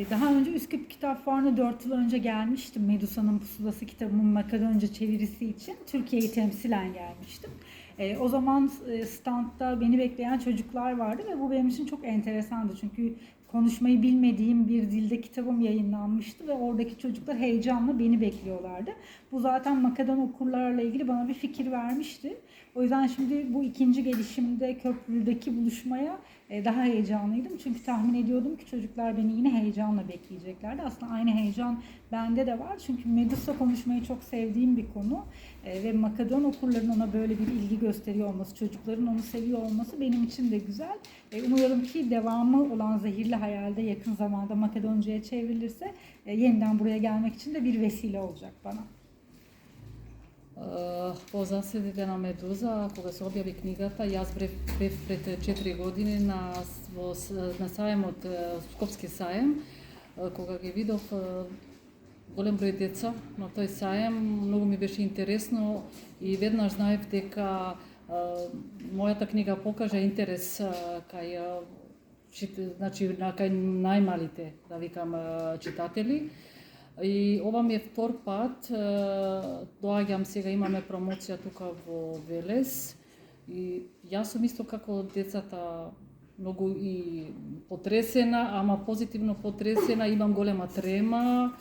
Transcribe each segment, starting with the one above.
Daha önce Üsküp Kitap Fuarı'na 4 yıl önce gelmiştim. Medusa'nın Pusulası kitabımın Makedonca çevirisi için Türkiye'yi temsilen gelmiştim. O zaman standta beni bekleyen çocuklar vardı ve bu benim için çok enteresandı. Çünkü konuşmayı bilmediğim bir dilde kitabım yayınlanmıştı ve oradaki çocuklar heyecanla beni bekliyorlardı. Bu zaten Makedon okurlarla ilgili bana bir fikir vermişti. O yüzden şimdi bu ikinci gelişimde köprüdeki buluşmaya daha heyecanlıydım. Çünkü tahmin ediyordum ki çocuklar beni yine heyecanla bekleyeceklerdi. Aslında aynı heyecan bende de var. Çünkü Medusa konuşmayı çok sevdiğim bir konu. Ve Makedon okurların ona böyle bir ilgi gösteriyor olması, çocukların onu seviyor olması benim için de güzel. Umuyorum ki devamı olan Zehirli Hayal'de yakın zamanda Makedonca'ya çevrilirse yeniden buraya gelmek için de bir vesile olacak bana. По заседите на Медуза, кога се објави книгата, јас бев пред 4 години на сајмот, Скопски сајм, кога ги видов голем број деца на тој сајм, многу ми беше интересно и веднаш знаев дека мојата книга покажа интерес кај кај најмалите, да викам, читатели. И ова ми е втор пат, доаѓам сега, имаме промоција тука во Велес и јас сум исто како децата многу и потресена, ама позитивно потресена, имам голема трема,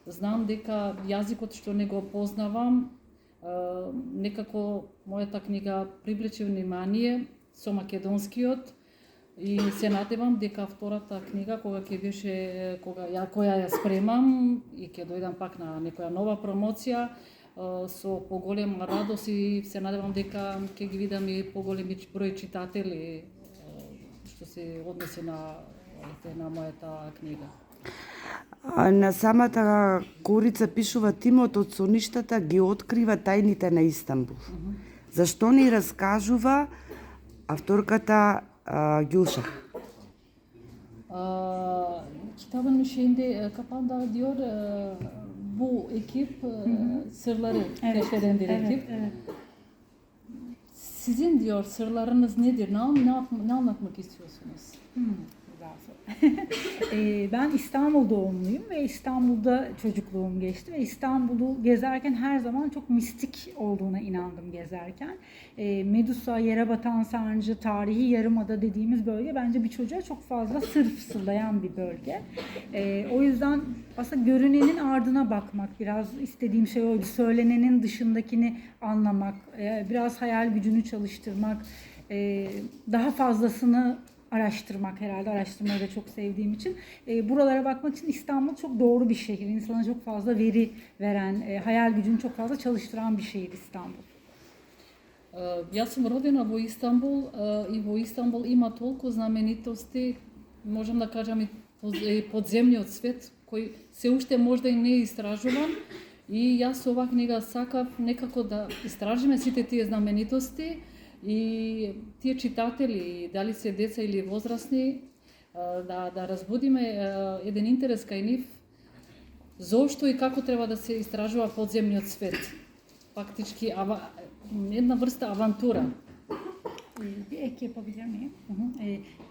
знам дека јазикот што не го познавам, некако мојата книга привлече внимание со македонскиот. И се надевам дека втората книга која ја спремам и ќе дојдам пак на некоја нова промоција со поголема радост и се надевам дека ќе ги видам и поголеми број читатели што се односи на мојата книга. На самата корица пишува Тимот од соништата ги открива тајните на Истанбул. Зашто ни раскажува авторката Gülşah? Kitabın şeyinde kapağında diyor bu ekip sırları keşfedendir ekip. Evet. Sizin diyor sırlarınız nedir? Ne anlatmak istiyorsunuz? Güzel soru. Ben İstanbul doğumluyum ve İstanbul'da çocukluğum geçti ve İstanbul'u gezerken her zaman çok mistik olduğuna inandım gezerken. Medusa, Yerebatan Sarnıcı, Tarihi Yarımada dediğimiz bölge bence bir çocuğa çok fazla sır fısıldayan bir bölge. O yüzden aslında görünenin ardına bakmak, biraz istediğim şey oydu. Söylenenin dışındakini anlamak, biraz hayal gücünü çalıştırmak, daha fazlasını araştırmak herhalde. Araştırmayı da çok sevdiğim için. Buralara bakmak için İstanbul çok doğru bir şehir. İnsana çok fazla veri veren, hayal gücünü çok fazla çalıştıran bir şehir İstanbul. Јас сум родена во Истанбул и во Истанбул има толку знаменитости, можам да кажам и подземниот свет, кој се уште можда и не е истражуван. И јас со оваа книга сакав некако да истражиме сите тие знаменитости и тие читатели, дали се деца или возрастни, да разбудиме еден интерес кај нив зошто и како треба да се истражува подземниот свет. Фактички една vrsta авантура. Bir ek yapabilir miyim?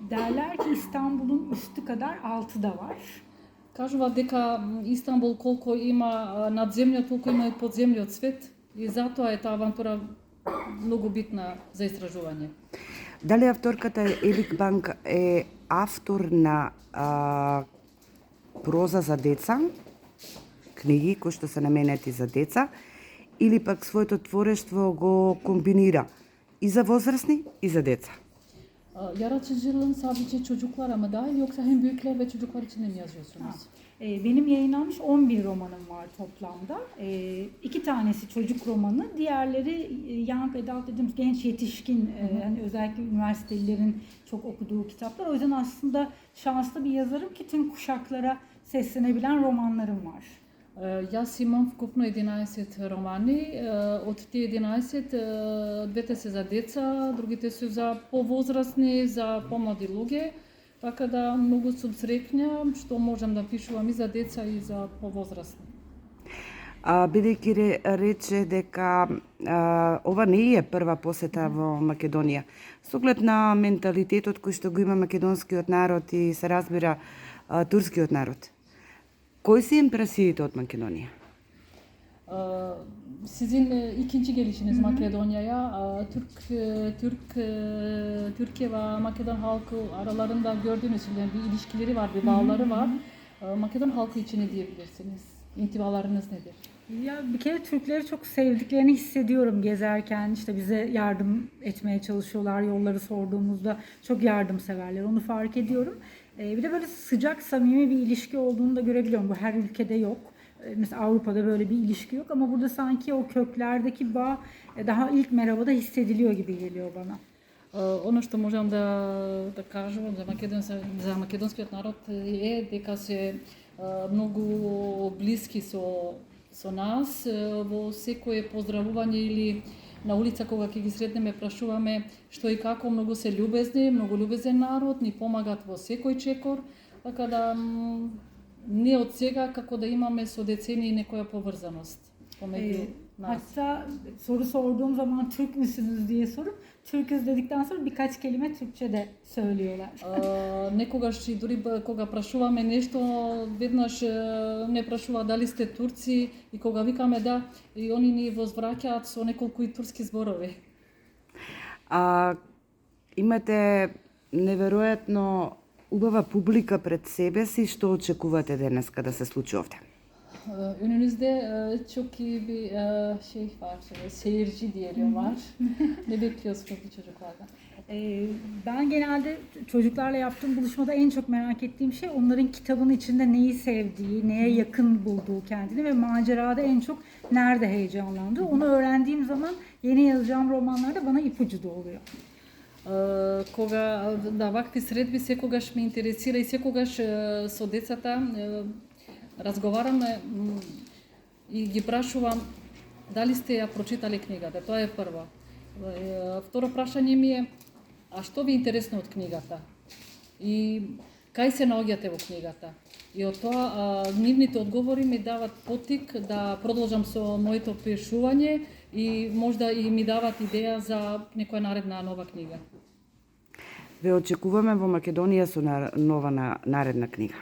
Derler ki İstanbul'un üstü kadar altı da var. Кажува дека Истанбул колку има надземниот, толку има и подземниот свет и затоа е таа авантура многу битна за истражување. Дали авторката Елик Банк е автор на проза за деца, книги кои што се наменети за деца, или пак своето творештво го комбинира и за возрастни и за деца? Yaratıcılığın sadece çocuklara mı dahil yoksa hem büyükler ve çocuklar için de mi yazıyorsunuz? Benim yayınlanmış 11 romanım var toplamda. 2 tanesi çocuk romanı, diğerleri young adult dediğimiz genç yetişkin, yani özellikle üniversitelilerin çok okuduğu kitaplar. O yüzden aslında şanslı bir yazarım ki tüm kuşaklara seslenebilen romanlarım var. Јас имам вкупно 11 романи, од тие 11 двете се за деца, другите се за повозрастни, за помлади луѓе, така да многу сум среќна што можам да пишувам и за деца и за повозрастни. Бидејќи рече дека ова не е прва посета во Македонија. Со оглед на менталитетот кој што го има македонскиот народ и се разбира турскиот народ. Кои се импресиите од Македонија? Sizin ikinci gelişiniz Makedonya'ya. Türkiye ve Makedon halkı aralarında gördüğünüz yani bir ilişkileri var, bir bağları var. Makedon halkı için ne diyebilirsiniz? İntibalarınız nedir? Ya bir kere Türkleri çok sevdiklerini hissediyorum gezerken. İşte bize yardım etmeye çalışıyorlar. Yolları sorduğumuzda çok yardımseverler. Onu fark ediyorum. Bir de böyle sıcak, samimi bir ilişki olduğunu da görebiliyorum. Bu her ülkede yok. Mesela Avrupa'da böyle bir ilişki yok ama burada sanki o köklerdeki bağ daha ilk merhabada hissediliyor gibi geliyor bana. Ono što možem da kažem za makedonskiот народ е дека се многу блиски со нас. Во секое поздравување или на улица кога ќе ги сретнеме прашуваме што и како, многу се љубезни, многу љубезен народ, ни помагат во секој чекор, така да не од сега како da imаме со децении некоја поврзаност помеѓу нас. Hatta soru sorduğum zaman Türk müsünüz diye sorup Türküz dedikten sonra birkaç kelime Türkçe de söylüyorlar. Некогаш и дури кога прашуваме нешто, веднаш не прашува дали сте турци и кога викаме да, и они ни возвраќаат со неколку и турски зборови. Имате неверојатно убава публика пред себе си, што очекувате денеска да се случи овде? Önünüzde çok iyi bir şey var, seyirci diyelim var. Ne bekliyorsunuz bu çocuklardan? Ben genelde çocuklarla yaptığım buluşmada en çok merak ettiğim şey onların kitabın içinde neyi sevdiği, neye yakın bulduğu kendini ve macerada en çok nerede heyecanlandığı. Onu öğrendiğim zaman yeni yazacağım romanlarda bana ipucu da oluyor. Кога да вакви средби секогаш ме интересира и секогаш со децата разговараме и ги прашувам дали сте ја прочитале книгата. Тоа е прво. Второ прашање ми е а што ви е интересно од книгата? И кај се наоѓате во книгата? И од тоа нивните одговори ми дават поттик да продолжам со моето пишување и можда и ми дават идеја за некоја наредна нова книга. Ве очекуваме во Македонија со нова наредна книга.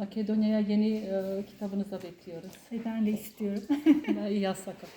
Makedonya'ya yeni kitabınızla bekliyoruz. Ben de istiyorum. İyi yaz sakın.